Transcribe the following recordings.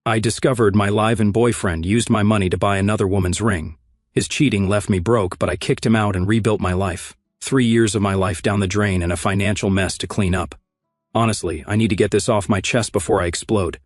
I discovered my live-in boyfriend used my money to buy another woman's ring. His cheating left me broke, but I kicked him out and rebuilt my life. 3 years of my life down the drain and a financial mess to clean up. Honestly, I need to get this off my chest before I explode.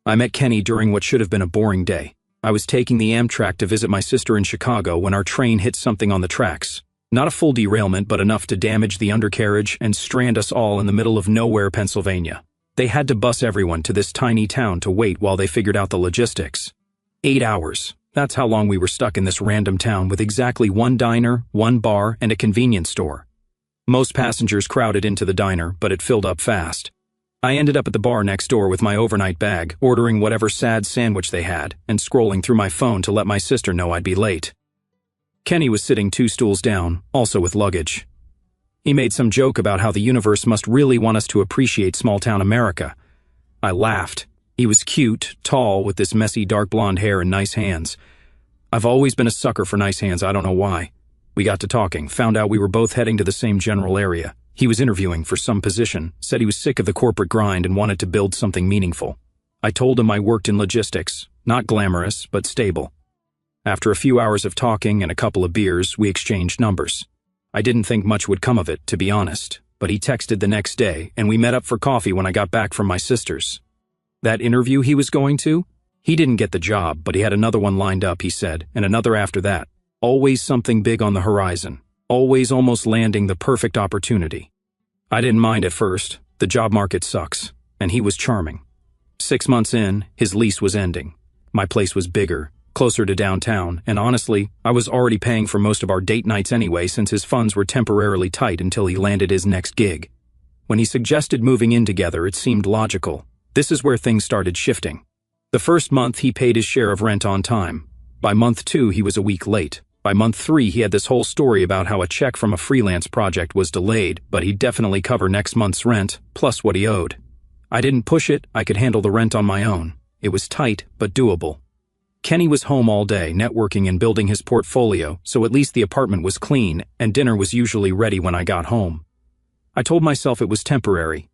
I met Kenny during what should have been a boring day. I was taking the Amtrak to visit my sister in Chicago when our train hit something on the tracks. Not a full derailment, but enough to damage the undercarriage and strand us all in the middle of nowhere, Pennsylvania. They had to bus everyone to this tiny town to wait while they figured out the logistics. 8 hours. That's how long we were stuck in this random town with exactly one diner, one bar, and a convenience store. Most passengers crowded into the diner, but it filled up fast. I ended up at the bar next door with my overnight bag, ordering whatever sad sandwich they had, and scrolling through my phone to let my sister know I'd be late. Kenny was sitting 2 stools down, also with luggage. He made some joke about how the universe must really want us to appreciate small-town America. I laughed. He was cute, tall, with this messy dark blonde hair and nice hands. I've always been a sucker for nice hands, I don't know why. We got to talking, found out we were both heading to the same general area. He was interviewing for some position, said he was sick of the corporate grind and wanted to build something meaningful. I told him I worked in logistics, not glamorous, but stable. After a few hours of talking and a couple of beers, we exchanged numbers. I didn't think much would come of it, to be honest, but he texted the next day, and we met up for coffee when I got back from my sister's. That interview he was going to? He didn't get the job, but he had another one lined up, he said, and another after that. Always something big on the horizon. Always almost landing the perfect opportunity. I didn't mind at first. The job market sucks, and he was charming. 6 months in, his lease was ending. My place was bigger, closer to downtown, and honestly, I was already paying for most of our date nights anyway since his funds were temporarily tight until he landed his next gig. When he suggested moving in together, it seemed logical. This is where things started shifting. The first month, he paid his share of rent on time. By month 2, he was a week late. By month 3, he had this whole story about how a check from a freelance project was delayed, but he'd definitely cover next month's rent, plus what he owed. I didn't push it, I could handle the rent on my own. It was tight, but doable. Kenny was home all day, networking and building his portfolio, so at least the apartment was clean, and dinner was usually ready when I got home. I told myself it was temporary.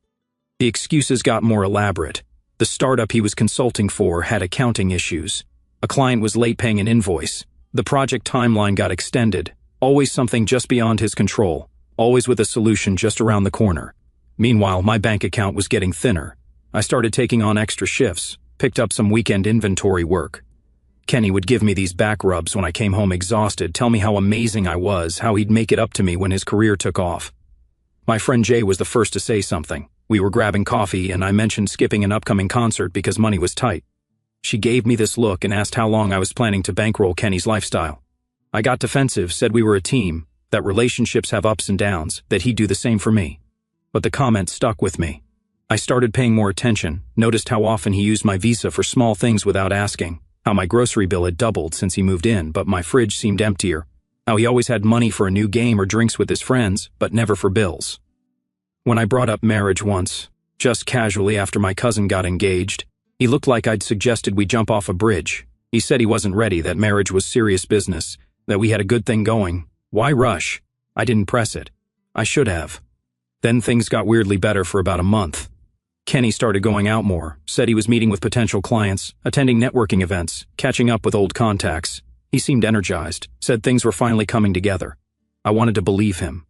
The excuses got more elaborate. The startup he was consulting for had accounting issues. A client was late paying an invoice. The project timeline got extended. Always something just beyond his control. Always with a solution just around the corner. Meanwhile, my bank account was getting thinner. I started taking on extra shifts, picked up some weekend inventory work. Kenny would give me these back rubs when I came home exhausted, tell me how amazing I was, how he'd make it up to me when his career took off. My friend Jay was the first to say something. We were grabbing coffee, and I mentioned skipping an upcoming concert because money was tight. She gave me this look and asked how long I was planning to bankroll Kenny's lifestyle. I got defensive, said we were a team, that relationships have ups and downs, that he'd do the same for me. But the comment stuck with me. I started paying more attention, noticed how often he used my Visa for small things without asking, how my grocery bill had doubled since he moved in, but my fridge seemed emptier, how he always had money for a new game or drinks with his friends, but never for bills. When I brought up marriage once, just casually after my cousin got engaged, he looked like I'd suggested we jump off a bridge. He said he wasn't ready, that marriage was serious business, that we had a good thing going. Why rush? I didn't press it. I should have. Then things got weirdly better for about a month. Kenny started going out more, said he was meeting with potential clients, attending networking events, catching up with old contacts. He seemed energized, said things were finally coming together. I wanted to believe him.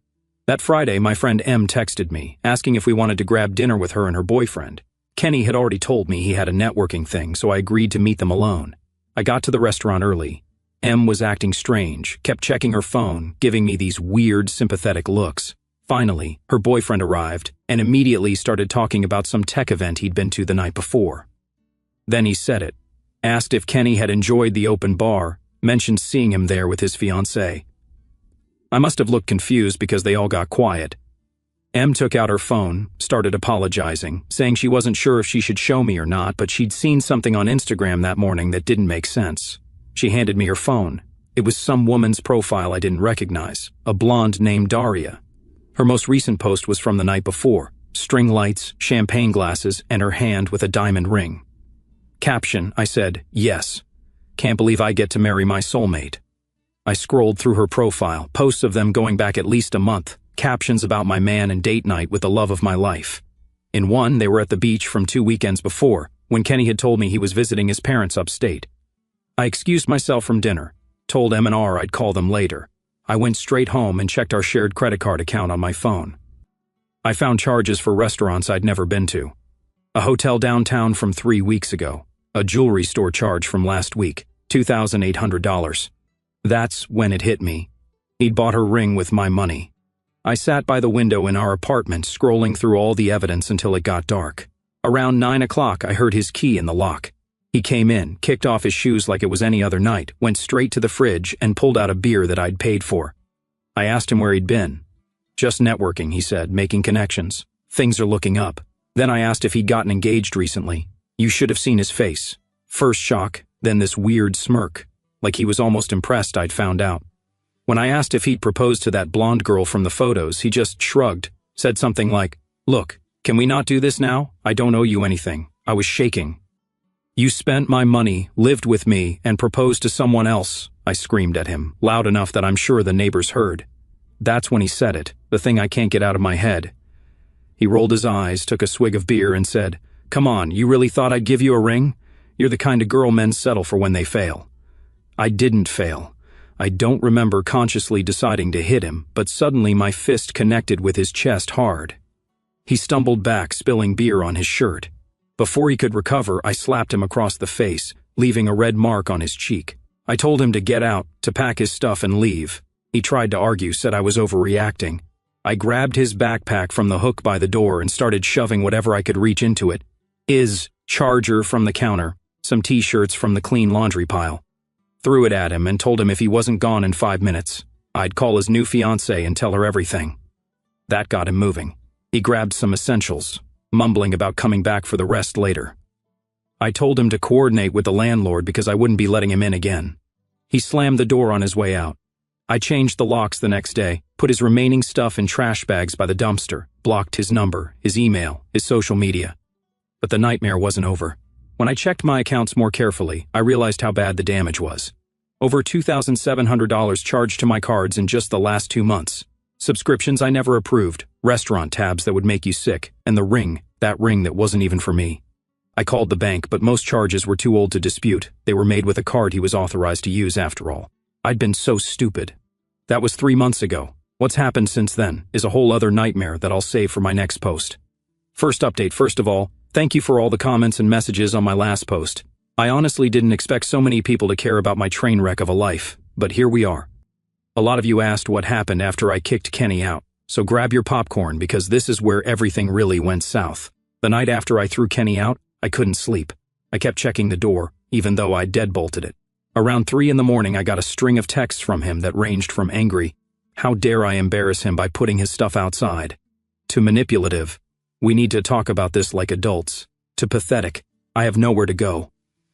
That Friday, my friend M texted me, asking if we wanted to grab dinner with her and her boyfriend. Kenny had already told me he had a networking thing, so I agreed to meet them alone. I got to the restaurant early. M was acting strange, kept checking her phone, giving me these weird, sympathetic looks. Finally, her boyfriend arrived, and immediately started talking about some tech event he'd been to the night before. Then he said it. Asked if Kenny had enjoyed the open bar, mentioned seeing him there with his fiancée. I must have looked confused because they all got quiet. M took out her phone, started apologizing, saying she wasn't sure if she should show me or not, but she'd seen something on Instagram that morning that didn't make sense. She handed me her phone. It was some woman's profile I didn't recognize, a blonde named Daria. Her most recent post was from the night before, string lights, champagne glasses, and her hand with a diamond ring. Caption, I said, yes. Can't believe I get to marry my soulmate. I scrolled through her profile, posts of them going back at least a month, captions about my man and date night with the love of my life. In one, they were at the beach from 2 weekends before. when Kenny had told me he was visiting his parents upstate. I excused myself from dinner, told M&R I'd call them later. I went straight home and checked our shared credit card account on my phone. I found charges for restaurants I'd never been to. A hotel downtown from 3 weeks ago. A jewelry store charge from last week, $2,800. That's when it hit me. He'd bought her ring with my money. I sat by the window in our apartment scrolling through all the evidence until it got dark. Around 9 o'clock, I heard his key in the lock. He came in, kicked off his shoes like it was any other night, went straight to the fridge, and pulled out a beer that I'd paid for. I asked him where he'd been. Just networking, he said, making connections. Things are looking up. Then I asked if he'd gotten engaged recently. You should have seen his face. First shock, then this weird smirk, like he was almost impressed I'd found out. When I asked if he'd proposed to that blonde girl from the photos, he just shrugged, said something like, "Look, can we not do this now? I don't owe you anything." I was shaking. "You spent my money, lived with me, and proposed to someone else," I screamed at him, loud enough that I'm sure the neighbors heard. That's when he said it, the thing I can't get out of my head. He rolled his eyes, took a swig of beer, and said, "Come on, you really thought I'd give you a ring? You're the kind of girl men settle for when they fail." I didn't fail. I don't remember consciously deciding to hit him, but suddenly my fist connected with his chest hard. He stumbled back, spilling beer on his shirt. Before he could recover, I slapped him across the face, leaving a red mark on his cheek. I told him to get out, to pack his stuff and leave. He tried to argue, said I was overreacting. I grabbed his backpack from the hook by the door and started shoving whatever I could reach into it. His charger from the counter, some t-shirts from the clean laundry pile. Threw it at him and told him if he wasn't gone in 5 minutes, I'd call his new fiancée and tell her everything. That got him moving. He grabbed some essentials, mumbling about coming back for the rest later. I told him to coordinate with the landlord because I wouldn't be letting him in again. He slammed the door on his way out. I changed the locks the next day, put his remaining stuff in trash bags by the dumpster, blocked his number, his email, his social media. But the nightmare wasn't over. When I checked my accounts more carefully, I realized how bad the damage was. Over $2,700 charged to my cards in just the last 2 months. Subscriptions I never approved, restaurant tabs that would make you sick, and the ring, that ring that wasn't even for me. I called the bank, but most charges were too old to dispute. They were made with a card he was authorized to use after all. I'd been so stupid. That was 3 months ago. What's happened since then is a whole other nightmare that I'll save for my next post. First update, first of all, thank you for all the comments and messages on my last post. I honestly didn't expect so many people to care about my train wreck of a life, but here we are. A lot of you asked what happened after I kicked Kenny out, so grab your popcorn because this is where everything really went south. The night after I threw Kenny out, I couldn't sleep. I kept checking the door, even though I'd deadbolted it. Around 3 in the morning, I got a string of texts from him that ranged from angry, "How dare I embarrass him by putting his stuff outside?" to manipulative, "We need to talk about this like adults," to pathetic, "I have nowhere to go."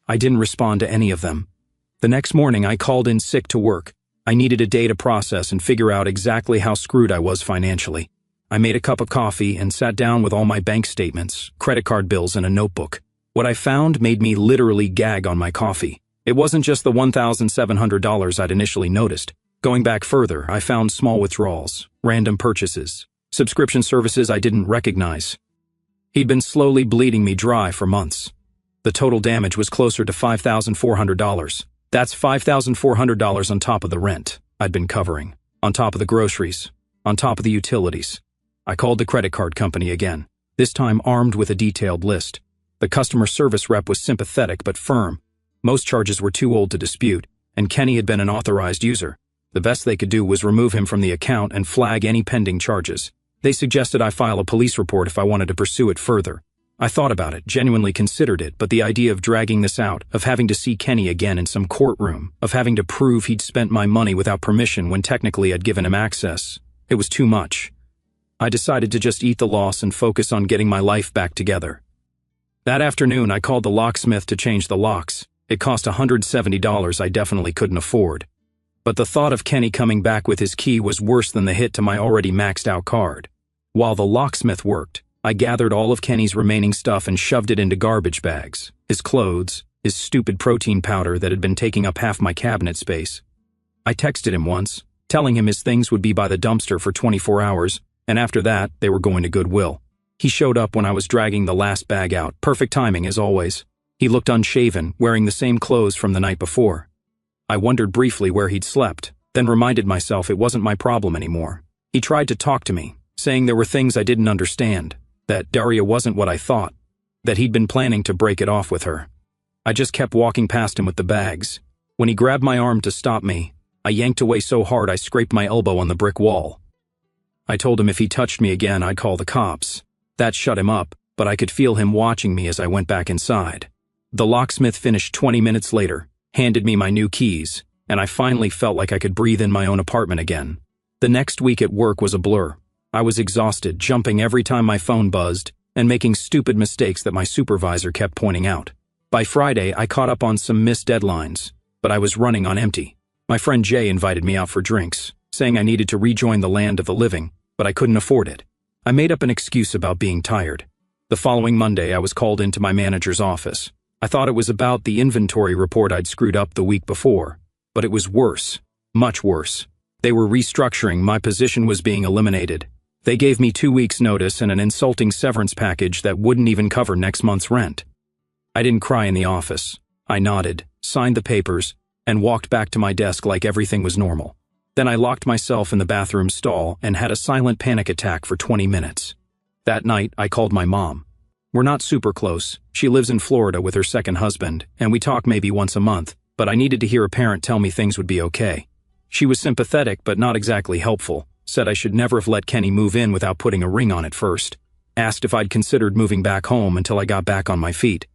I didn't respond to any of them. The next morning, I called in sick to work. I needed a day to process and figure out exactly how screwed I was financially. I made a cup of coffee and sat down with all my bank statements, credit card bills, and a notebook. What I found made me literally gag on my coffee. It wasn't just the $1,700 I'd initially noticed. Going back further, I found small withdrawals, random purchases, subscription services I didn't recognize. He'd been slowly bleeding me dry for months. The total damage was closer to $5,400. That's $5,400 on top of the rent I'd been covering, on top of the groceries, on top of the utilities. I called the credit card company again, this time armed with a detailed list. The customer service rep was sympathetic but firm. Most charges were too old to dispute, and Kenny had been an authorized user. The best they could do was remove him from the account and flag any pending charges. They suggested I file a police report if I wanted to pursue it further. I thought about it, genuinely considered it, but the idea of dragging this out, of having to see Kenny again in some courtroom, of having to prove he'd spent my money without permission when technically I'd given him access, it was too much. I decided to just eat the loss and focus on getting my life back together. That afternoon, I called the locksmith to change the locks. It cost $170 I definitely couldn't afford. But the thought of Kenny coming back with his key was worse than the hit to my already maxed out card. While the locksmith worked, I gathered all of Kenny's remaining stuff and shoved it into garbage bags. His clothes, his stupid protein powder that had been taking up half my cabinet space. I texted him once, telling him his things would be by the dumpster for 24 hours, and after that, they were going to Goodwill. He showed up when I was dragging the last bag out, perfect timing as always. He looked unshaven, wearing the same clothes from the night before. I wondered briefly where he'd slept, then reminded myself it wasn't my problem anymore. He tried to talk to me, saying there were things I didn't understand, that Daria wasn't what I thought, that he'd been planning to break it off with her. I just kept walking past him with the bags. When he grabbed my arm to stop me, I yanked away so hard I scraped my elbow on the brick wall. I told him if he touched me again, I'd call the cops. That shut him up, but I could feel him watching me as I went back inside. The locksmith finished 20 minutes later, handed me my new keys, and I finally felt like I could breathe in my own apartment again. The next week at work was a blur. I was exhausted, jumping every time my phone buzzed, and making stupid mistakes that my supervisor kept pointing out. By Friday, I caught up on some missed deadlines, but I was running on empty. My friend Jay invited me out for drinks, saying I needed to rejoin the land of the living, but I couldn't afford it. I made up an excuse about being tired. The following Monday, I was called into my manager's office. I thought it was about the inventory report I'd screwed up the week before, but it was worse, much worse. They were restructuring, my position was being eliminated. They gave me 2 weeks' notice and an insulting severance package that wouldn't even cover next month's rent. I didn't cry in the office. I nodded, signed the papers, and walked back to my desk like everything was normal. Then I locked myself in the bathroom stall and had a silent panic attack for 20 minutes. That night, I called my mom. We're not super close. She lives in Florida with her second husband, and we talk maybe once a month, but I needed to hear a parent tell me things would be okay. She was sympathetic but not exactly helpful, said I should never have let Kenny move in without putting a ring on it first, asked if I'd considered moving back home until I got back on my feet.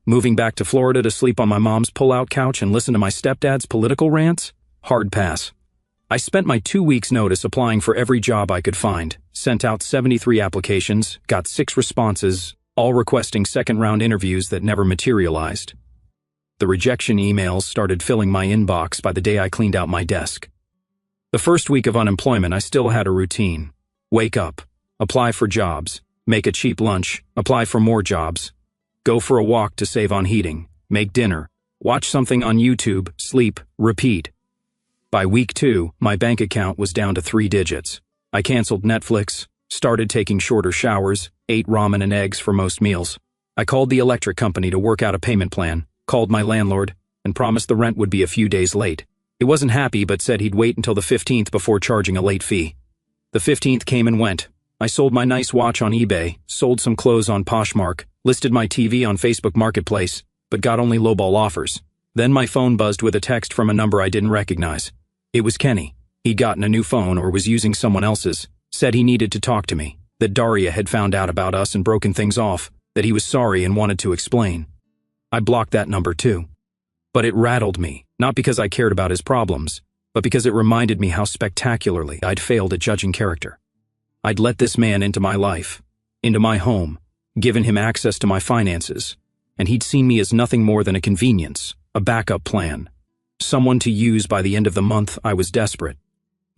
Moving back to Florida to sleep on my mom's pull-out couch and listen to my stepdad's political rants? Hard pass. I spent my 2 weeks' notice applying for every job I could find, sent out 73 applications, got 6 responses, all requesting second-round interviews that never materialized. The rejection emails started filling my inbox by the day I cleaned out my desk. The first week of unemployment, I still had a routine. Wake up, apply for jobs, make a cheap lunch, apply for more jobs, go for a walk to save on heating, make dinner, watch something on YouTube, sleep, repeat. By week 2, my bank account was down to 3 digits. I canceled Netflix, started taking shorter showers, ate ramen and eggs for most meals. I called the electric company to work out a payment plan, called my landlord, and promised the rent would be a few days late. He wasn't happy but said he'd wait until the 15th before charging a late fee. The 15th came and went. I sold my nice watch on eBay, sold some clothes on Poshmark, listed my TV on Facebook Marketplace, but got only lowball offers. Then my phone buzzed with a text from a number I didn't recognize. It was Kenny. He'd gotten a new phone or was using someone else's, said he needed to talk to me, that Daria had found out about us and broken things off, that he was sorry and wanted to explain. I blocked that number too. But it rattled me, not because I cared about his problems, but because it reminded me how spectacularly I'd failed at judging character. I'd let this man into my life, into my home, given him access to my finances, and he'd seen me as nothing more than a convenience, a backup plan. Someone to use by the end of the month. I was desperate.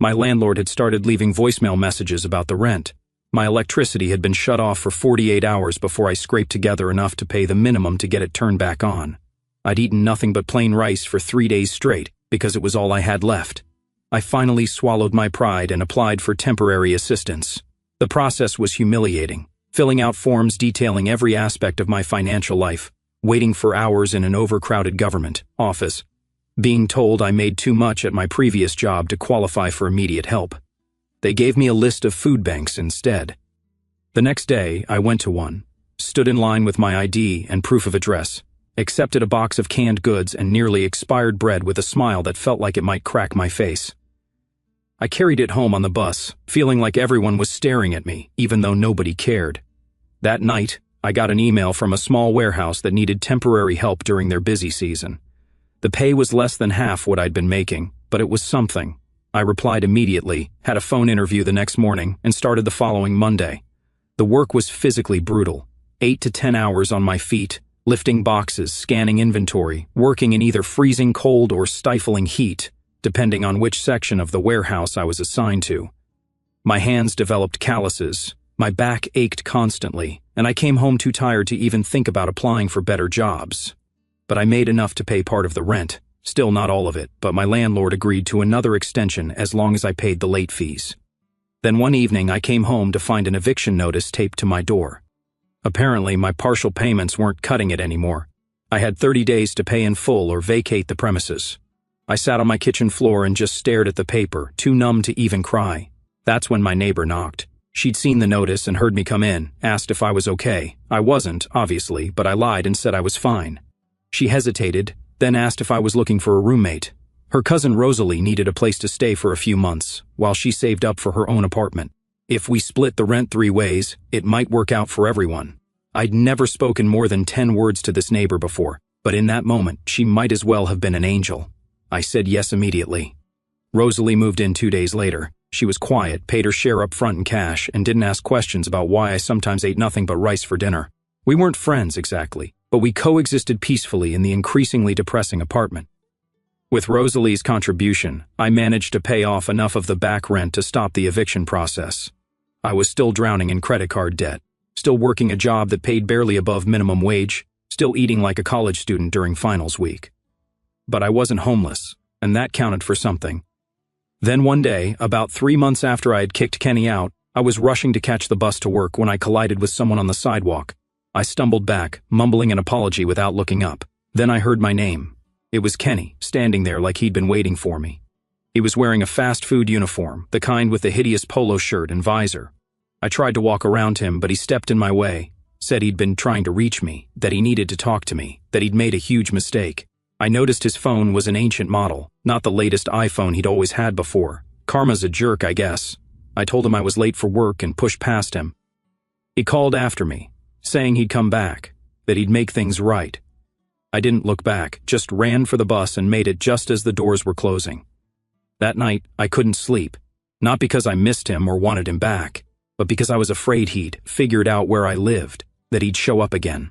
My landlord had started leaving voicemail messages about the rent. My electricity had been shut off for 48 hours before I scraped together enough to pay the minimum to get it turned back on. I'd eaten nothing but plain rice for 3 days straight because it was all I had left. I finally swallowed my pride and applied for temporary assistance. The process was humiliating, filling out forms detailing every aspect of my financial life, waiting for hours in an overcrowded government office, being told I made too much at my previous job to qualify for immediate help. They gave me a list of food banks instead. The next day, I went to one, stood in line with my ID and proof of address, accepted a box of canned goods and nearly expired bread with a smile that felt like it might crack my face. I carried it home on the bus, feeling like everyone was staring at me, even though nobody cared. That night, I got an email from a small warehouse that needed temporary help during their busy season. The pay was less than half what I'd been making, but it was something. I replied immediately, had a phone interview the next morning, and started the following Monday. The work was physically brutal. 8 to 10 hours on my feet, lifting boxes, scanning inventory, working in either freezing cold or stifling heat, depending on which section of the warehouse I was assigned to. My hands developed calluses, my back ached constantly, and I came home too tired to even think about applying for better jobs. But I made enough to pay part of the rent, still not all of it, but my landlord agreed to another extension as long as I paid the late fees. Then one evening I came home to find an eviction notice taped to my door. Apparently my partial payments weren't cutting it anymore. I had 30 days to pay in full or vacate the premises. I sat on my kitchen floor and just stared at the paper, too numb to even cry. That's when my neighbor knocked. She'd seen the notice and heard me come in, asked if I was okay. I wasn't, obviously, but I lied and said I was fine. She hesitated, then asked if I was looking for a roommate. Her cousin Rosalie needed a place to stay for a few months, while she saved up for her own apartment. If we split the rent 3 ways, it might work out for everyone. I'd never spoken more than 10 words to this neighbor before, but in that moment, she might as well have been an angel. I said yes immediately. Rosalie moved in 2 days later. She was quiet, paid her share up front in cash, and didn't ask questions about why I sometimes ate nothing but rice for dinner. We weren't friends exactly, but we coexisted peacefully in the increasingly depressing apartment. With Rosalie's contribution, I managed to pay off enough of the back rent to stop the eviction process. I was still drowning in credit card debt, still working a job that paid barely above minimum wage, still eating like a college student during finals week. But I wasn't homeless, and that counted for something. Then one day, about 3 months after I had kicked Kenny out, I was rushing to catch the bus to work when I collided with someone on the sidewalk. I stumbled back, mumbling an apology without looking up. Then I heard my name. It was Kenny, standing there like he'd been waiting for me. He was wearing a fast food uniform, the kind with the hideous polo shirt and visor. I tried to walk around him, but he stepped in my way, said he'd been trying to reach me, that he needed to talk to me, that he'd made a huge mistake. I noticed his phone was an ancient model, not the latest iPhone he'd always had before. Karma's a jerk, I guess. I told him I was late for work and pushed past him. He called after me, saying he'd come back, that he'd make things right. I didn't look back, just ran for the bus and made it just as the doors were closing. That night, I couldn't sleep, not because I missed him or wanted him back, but because I was afraid he'd figured out where I lived, that he'd show up again.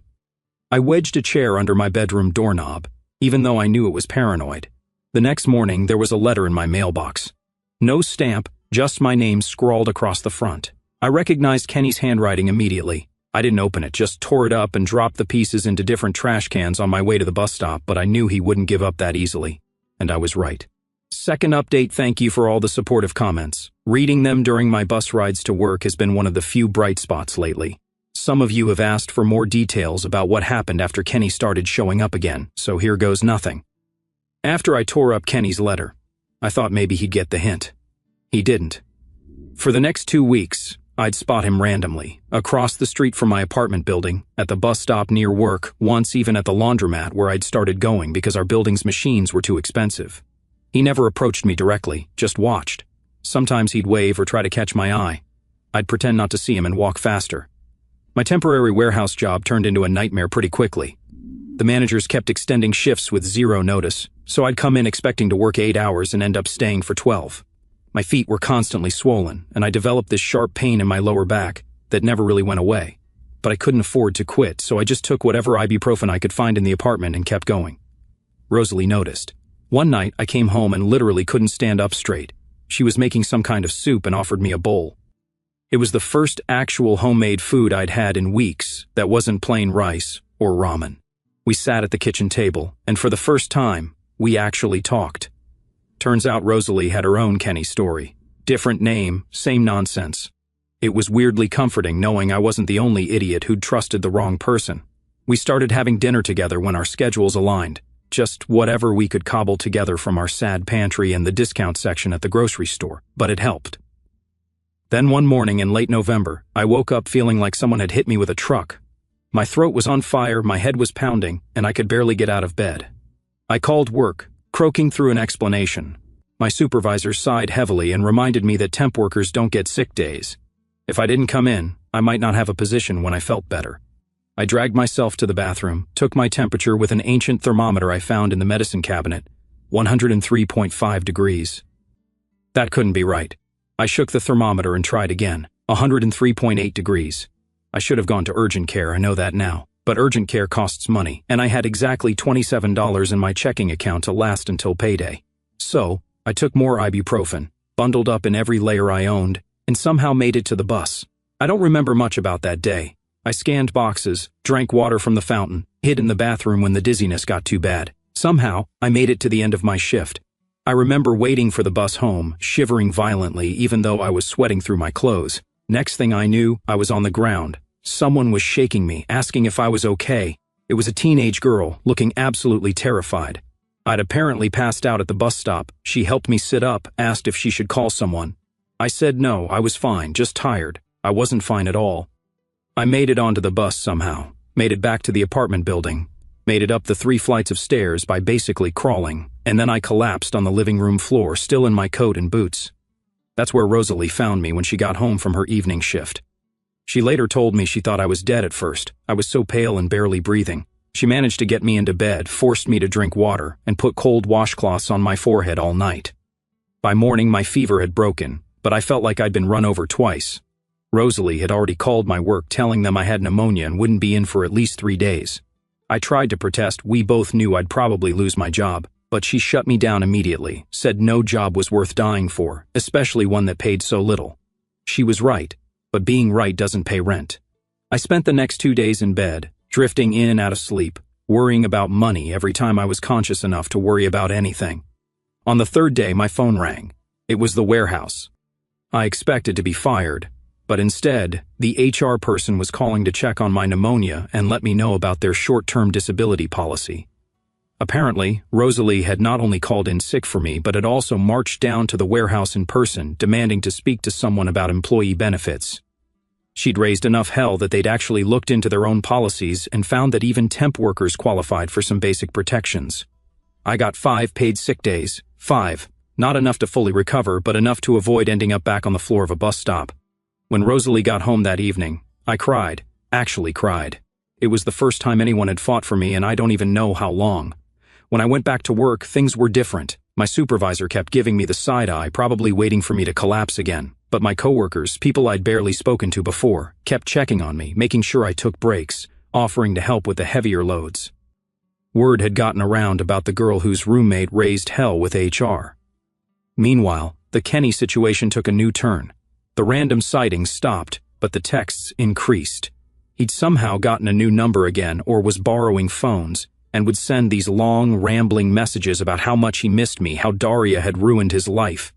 I wedged a chair under my bedroom doorknob, even though I knew it was paranoid. The next morning, there was a letter in my mailbox. No stamp, just my name scrawled across the front. I recognized Kenny's handwriting immediately. I didn't open it, just tore it up and dropped the pieces into different trash cans on my way to the bus stop, but I knew he wouldn't give up that easily. And I was right. Second update, thank you for all the supportive comments. Reading them during my bus rides to work has been one of the few bright spots lately. Some of you have asked for more details about what happened after Kenny started showing up again, so here goes nothing. After I tore up Kenny's letter, I thought maybe he'd get the hint. He didn't. For the next 2 weeks, I'd spot him randomly, across the street from my apartment building, at the bus stop near work, once even at the laundromat where I'd started going because our building's machines were too expensive. He never approached me directly, just watched. Sometimes he'd wave or try to catch my eye. I'd pretend not to see him and walk faster. My temporary warehouse job turned into a nightmare pretty quickly. The managers kept extending shifts with 0 notice, so I'd come in expecting to work 8 hours and end up staying for 12. My feet were constantly swollen, and I developed this sharp pain in my lower back that never really went away. But I couldn't afford to quit, so I just took whatever ibuprofen I could find in the apartment and kept going. Rosalie noticed. One night, I came home and literally couldn't stand up straight. She was making some kind of soup and offered me a bowl. It was the first actual homemade food I'd had in weeks that wasn't plain rice or ramen. We sat at the kitchen table, and for the first time, we actually talked. Turns out Rosalie had her own Kenny story. Different name, same nonsense. It was weirdly comforting knowing I wasn't the only idiot who'd trusted the wrong person. We started having dinner together when our schedules aligned. Just whatever we could cobble together from our sad pantry and the discount section at the grocery store, but it helped. Then one morning in late November, I woke up feeling like someone had hit me with a truck. My throat was on fire, my head was pounding, and I could barely get out of bed. I called work, croaking through an explanation. My supervisor sighed heavily and reminded me that temp workers don't get sick days. If I didn't come in, I might not have a position when I felt better. I dragged myself to the bathroom, took my temperature with an ancient thermometer I found in the medicine cabinet, 103.5 degrees. That couldn't be right. I shook the thermometer and tried again, 103.8 degrees. I should have gone to urgent care, I know that now. But urgent care costs money, and I had exactly $27 in my checking account to last until payday. So, I took more ibuprofen, bundled up in every layer I owned, and somehow made it to the bus. I don't remember much about that day. I scanned boxes, drank water from the fountain, hid in the bathroom when the dizziness got too bad. Somehow, I made it to the end of my shift. I remember waiting for the bus home, shivering violently even though I was sweating through my clothes. Next thing I knew, I was on the ground. Someone was shaking me, asking if I was okay. It was a teenage girl, looking absolutely terrified. I'd apparently passed out at the bus stop. She helped me sit up, asked if she should call someone. I said no, I was fine, just tired. I wasn't fine at all. I made it onto the bus somehow, made it back to the apartment building, made it up the 3 flights of stairs by basically crawling, and then I collapsed on the living room floor, still in my coat and boots. That's where Rosalie found me when she got home from her evening shift. She later told me she thought I was dead at first. I was so pale and barely breathing. She managed to get me into bed, forced me to drink water, and put cold washcloths on my forehead all night. By morning, my fever had broken, but I felt like I'd been run over twice. Rosalie had already called my work telling them I had pneumonia and wouldn't be in for at least 3 days. I tried to protest. We both knew I'd probably lose my job, but she shut me down immediately, said no job was worth dying for, especially one that paid so little. She was right, but being right doesn't pay rent. I spent the next 2 days in bed, drifting in and out of sleep, worrying about money every time I was conscious enough to worry about anything. On the 3rd day, my phone rang. It was the warehouse. I expected to be fired, but instead, the HR person was calling to check on my pneumonia and let me know about their short-term disability policy. Apparently, Rosalie had not only called in sick for me, but had also marched down to the warehouse in person, demanding to speak to someone about employee benefits. She'd raised enough hell that they'd actually looked into their own policies and found that even temp workers qualified for some basic protections. I got 5 paid sick days. 5. Not enough to fully recover, but enough to avoid ending up back on the floor of a bus stop. When Rosalie got home that evening, I cried. Actually cried. It was the first time anyone had fought for me, and I don't even know how long. When I went back to work, things were different. My supervisor kept giving me the side eye, probably waiting for me to collapse again. But my coworkers, people I'd barely spoken to before, kept checking on me, making sure I took breaks, offering to help with the heavier loads. Word had gotten around about the girl whose roommate raised hell with HR. Meanwhile, the Kenny situation took a new turn. The random sightings stopped, but the texts increased. He'd somehow gotten a new number again or was borrowing phones, and would send these long, rambling messages about how much he missed me, how Daria had ruined his life,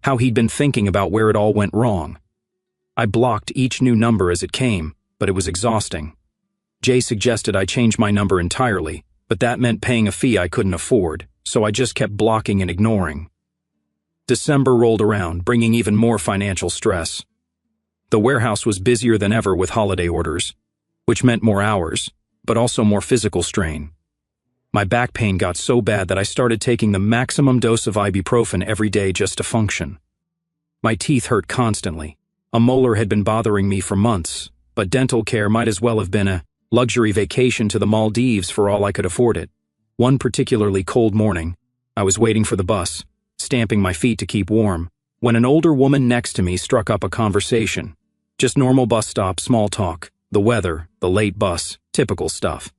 how he'd been thinking about where it all went wrong. I blocked each new number as it came, but it was exhausting. Jay suggested I change my number entirely, but that meant paying a fee I couldn't afford, so I just kept blocking and ignoring. December rolled around, bringing even more financial stress. The warehouse was busier than ever with holiday orders, which meant more hours, but also more physical strain. My back pain got so bad that I started taking the maximum dose of ibuprofen every day just to function. My teeth hurt constantly. A molar had been bothering me for months, but dental care might as well have been a luxury vacation to the Maldives for all I could afford it. One particularly cold morning, I was waiting for the bus, stamping my feet to keep warm, when an older woman next to me struck up a conversation. Just normal bus stop, small talk, the weather, the late bus, typical stuff.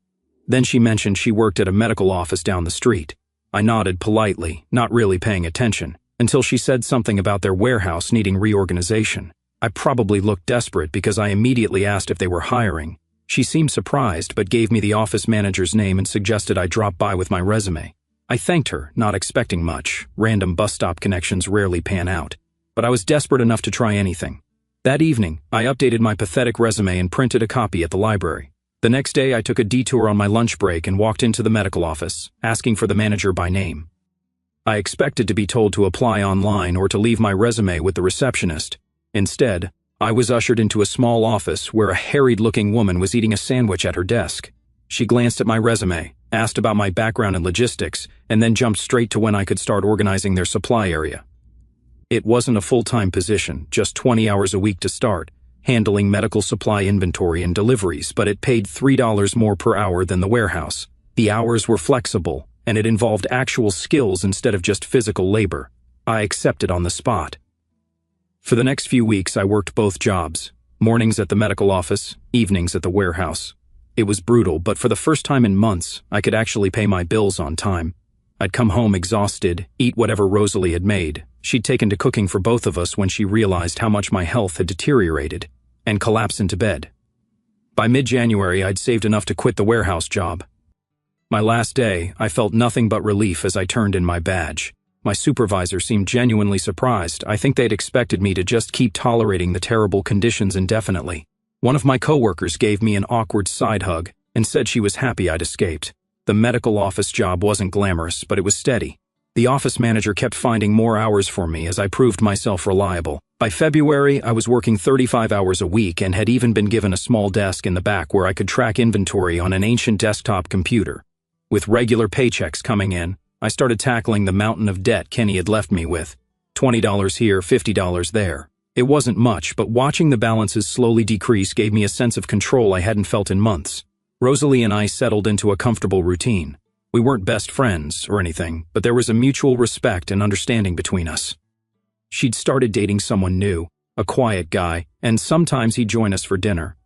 Then she mentioned she worked at a medical office down the street. I nodded politely, not really paying attention, until she said something about their warehouse needing reorganization. I probably looked desperate because I immediately asked if they were hiring. She seemed surprised but gave me the office manager's name and suggested I drop by with my resume. I thanked her, not expecting much. Random bus stop connections rarely pan out. But I was desperate enough to try anything. That evening, I updated my pathetic resume and printed a copy at the library. The next day, I took a detour on my lunch break and walked into the medical office, asking for the manager by name. I expected to be told to apply online or to leave my resume with the receptionist. Instead, I was ushered into a small office where a harried-looking woman was eating a sandwich at her desk. She glanced at my resume, asked about my background and logistics, and then jumped straight to when I could start organizing their supply area. It wasn't a full-time position, just 20 hours a week to start, handling medical supply inventory and deliveries, but it paid $3 more per hour than the warehouse. The hours were flexible, and it involved actual skills instead of just physical labor. I accepted on the spot. For the next few weeks, I worked both jobs, mornings at the medical office, evenings at the warehouse. It was brutal, but for the first time in months, I could actually pay my bills on time. I'd come home exhausted, eat whatever Rosalie had made. She'd taken to cooking for both of us when she realized how much my health had deteriorated, and collapse into bed. By mid-January, I'd saved enough to quit the warehouse job. My last day, I felt nothing but relief as I turned in my badge. My supervisor seemed genuinely surprised. I think they'd expected me to just keep tolerating the terrible conditions indefinitely. One of my coworkers gave me an awkward side hug and said she was happy I'd escaped. The medical office job wasn't glamorous, but it was steady. The office manager kept finding more hours for me as I proved myself reliable. By February, I was working 35 hours a week and had even been given a small desk in the back where I could track inventory on an ancient desktop computer. With regular paychecks coming in, I started tackling the mountain of debt Kenny had left me with. $20 here, $50 there. It wasn't much, but watching the balances slowly decrease gave me a sense of control I hadn't felt in months. Rosalie and I settled into a comfortable routine. We weren't best friends or anything, but there was a mutual respect and understanding between us. She'd started dating someone new, a quiet guy, and sometimes he'd join us for dinner.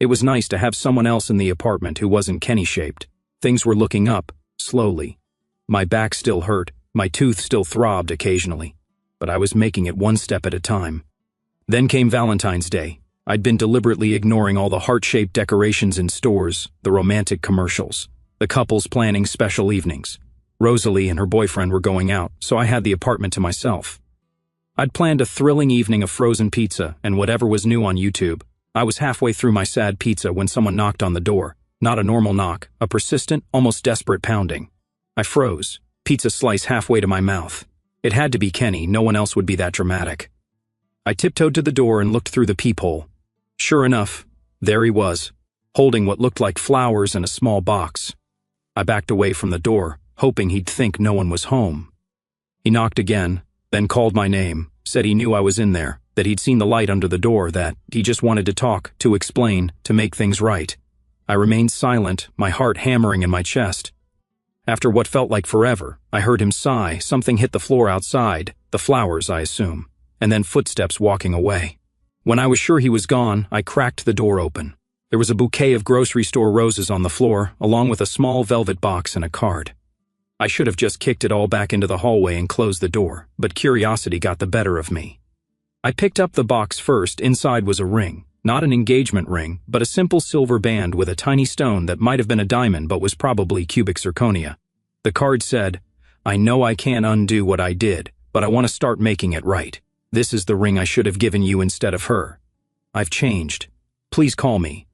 It was nice to have someone else in the apartment who wasn't Kenny-shaped. Things were looking up, slowly. My back still hurt, my tooth still throbbed occasionally, but I was making it one step at a time. Then came Valentine's Day. I'd been deliberately ignoring all the heart-shaped decorations in stores, the romantic commercials, the couples planning special evenings. Rosalie and her boyfriend were going out, so I had the apartment to myself. I'd planned a thrilling evening of frozen pizza and whatever was new on YouTube. I was halfway through my sad pizza when someone knocked on the door. Not a normal knock, a persistent, almost desperate pounding. I froze, pizza slice halfway to my mouth. It had to be Kenny, no one else would be that dramatic. I tiptoed to the door and looked through the peephole. Sure enough, there he was, holding what looked like flowers in a small box. I backed away from the door, hoping he'd think no one was home. He knocked again, then called my name, said he knew I was in there, that he'd seen the light under the door, that he just wanted to talk, to explain, to make things right. I remained silent, my heart hammering in my chest. After what felt like forever, I heard him sigh, something hit the floor outside, the flowers, I assume, and then footsteps walking away. When I was sure he was gone, I cracked the door open. There was a bouquet of grocery store roses on the floor, along with a small velvet box and a card. I should have just kicked it all back into the hallway and closed the door, but curiosity got the better of me. I picked up the box first. Inside was a ring, not an engagement ring, but a simple silver band with a tiny stone that might have been a diamond but was probably cubic zirconia. The card said, "I know I can't undo what I did, but I want to start making it right. This is the ring I should have given you instead of her. I've changed. Please call me."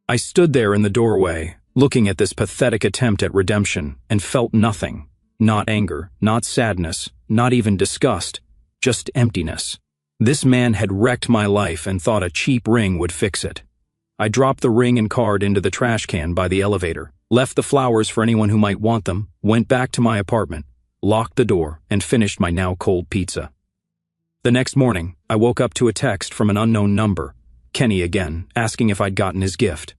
I stood there in the doorway, looking at this pathetic attempt at redemption, and felt nothing. Not anger, not sadness, not even disgust, just emptiness. This man had wrecked my life and thought a cheap ring would fix it. I dropped the ring and card into the trash can by the elevator, left the flowers for anyone who might want them, went back to my apartment, locked the door, and finished my now cold pizza. The next morning, I woke up to a text from an unknown number, Kenny again, asking if I'd gotten his gift.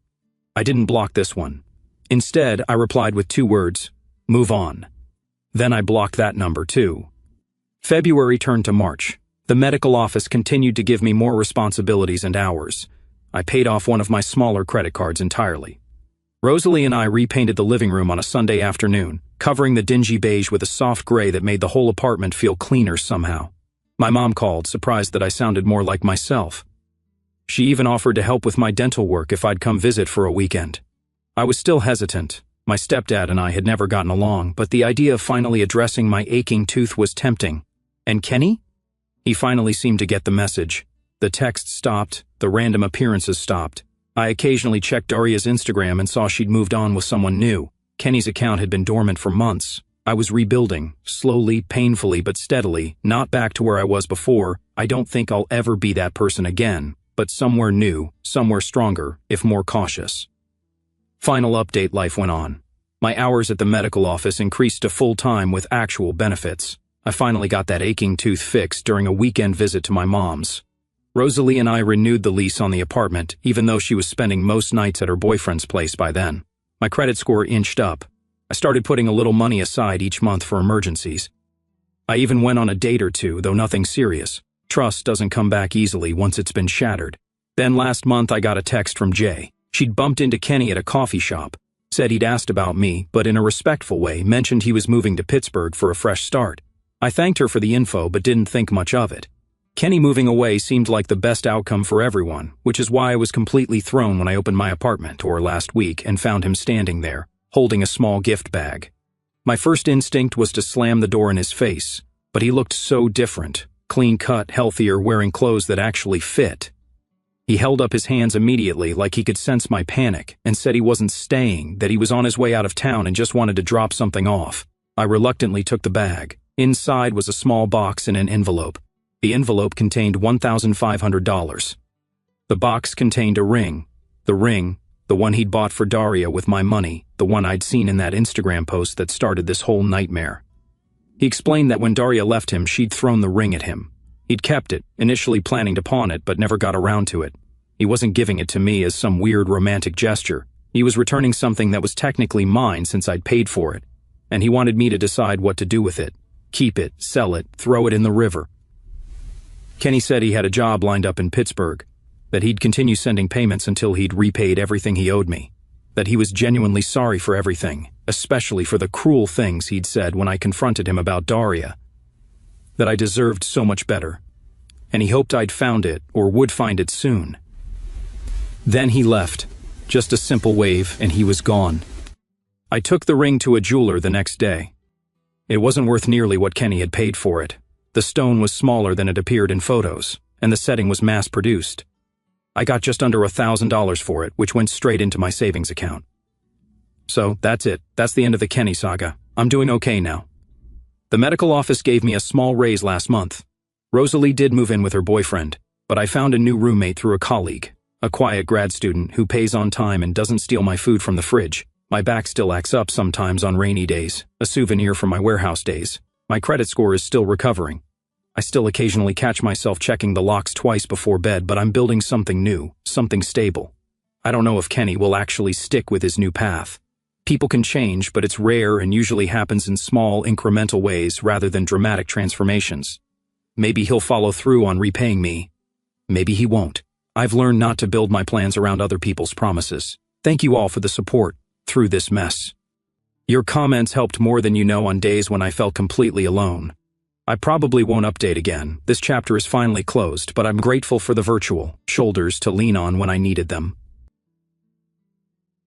I didn't block this one. Instead, I replied with 2 words, "Move on." Then I blocked that number too. February turned to March. The medical office continued to give me more responsibilities and hours. I paid off one of my smaller credit cards entirely. Rosalie and I repainted the living room on a Sunday afternoon, covering the dingy beige with a soft gray that made the whole apartment feel cleaner somehow. My mom called, surprised that I sounded more like myself. She even offered to help with my dental work if I'd come visit for a weekend. I was still hesitant. My stepdad and I had never gotten along, but the idea of finally addressing my aching tooth was tempting. And Kenny? He finally seemed to get the message. The texts stopped, the random appearances stopped. I occasionally checked Daria's Instagram and saw she'd moved on with someone new. Kenny's account had been dormant for months. I was rebuilding, slowly, painfully, but steadily, not back to where I was before. I don't think I'll ever be that person again, but somewhere new, somewhere stronger, if more cautious. Final update: life went on. My hours at the medical office increased to full-time with actual benefits. I finally got that aching tooth fixed during a weekend visit to my mom's. Rosalie and I renewed the lease on the apartment, even though she was spending most nights at her boyfriend's place by then. My credit score inched up. I started putting a little money aside each month for emergencies. I even went on a date or 2, though nothing serious. Trust doesn't come back easily once it's been shattered. Then last month I got a text from Jay. She'd bumped into Kenny at a coffee shop, said he'd asked about me, but in a respectful way mentioned he was moving to Pittsburgh for a fresh start. I thanked her for the info but didn't think much of it. Kenny moving away seemed like the best outcome for everyone, which is why I was completely thrown when I opened my apartment last week and found him standing there, holding a small gift bag. My first instinct was to slam the door in his face, but he looked so different, clean-cut, healthier, wearing clothes that actually fit. He held up his hands immediately like he could sense my panic and said he wasn't staying, that he was on his way out of town and just wanted to drop something off. I reluctantly took the bag. Inside was a small box and an envelope. The envelope contained $1,500. The box contained a ring. The ring, the one he'd bought for Daria with my money, the one I'd seen in that Instagram post that started this whole nightmare. He explained that when Daria left him, she'd thrown the ring at him. He'd kept it, initially planning to pawn it, but never got around to it. He wasn't giving it to me as some weird romantic gesture. He was returning something that was technically mine since I'd paid for it, and he wanted me to decide what to do with it. Keep it, sell it, throw it in the river. Kenny said he had a job lined up in Pittsburgh, that he'd continue sending payments until he'd repaid everything he owed me, that he was genuinely sorry for everything, especially for the cruel things he'd said when I confronted him about Daria, that I deserved so much better, and he hoped I'd found it or would find it soon. Then he left, just a simple wave, and he was gone. I took the ring to a jeweler the next day. It wasn't worth nearly what Kenny had paid for it. The stone was smaller than it appeared in photos, and the setting was mass-produced. I got just under $1,000 for it, which went straight into my savings account. So, that's it. That's the end of the Kenny saga. I'm doing okay now. The medical office gave me a small raise last month. Rosalie did move in with her boyfriend, but I found a new roommate through a colleague, a quiet grad student who pays on time and doesn't steal my food from the fridge. My back still acts up sometimes on rainy days, a souvenir from my warehouse days. My credit score is still recovering. I still occasionally catch myself checking the locks twice before bed, but I'm building something new, something stable. I don't know if Kenny will actually stick with his new path. People can change, but it's rare and usually happens in small, incremental ways rather than dramatic transformations. Maybe he'll follow through on repaying me. Maybe he won't. I've learned not to build my plans around other people's promises. Thank you all for the support through this mess. Your comments helped more than you know on days when I felt completely alone. I probably won't update again. This chapter is finally closed, but I'm grateful for the virtual shoulders to lean on when I needed them.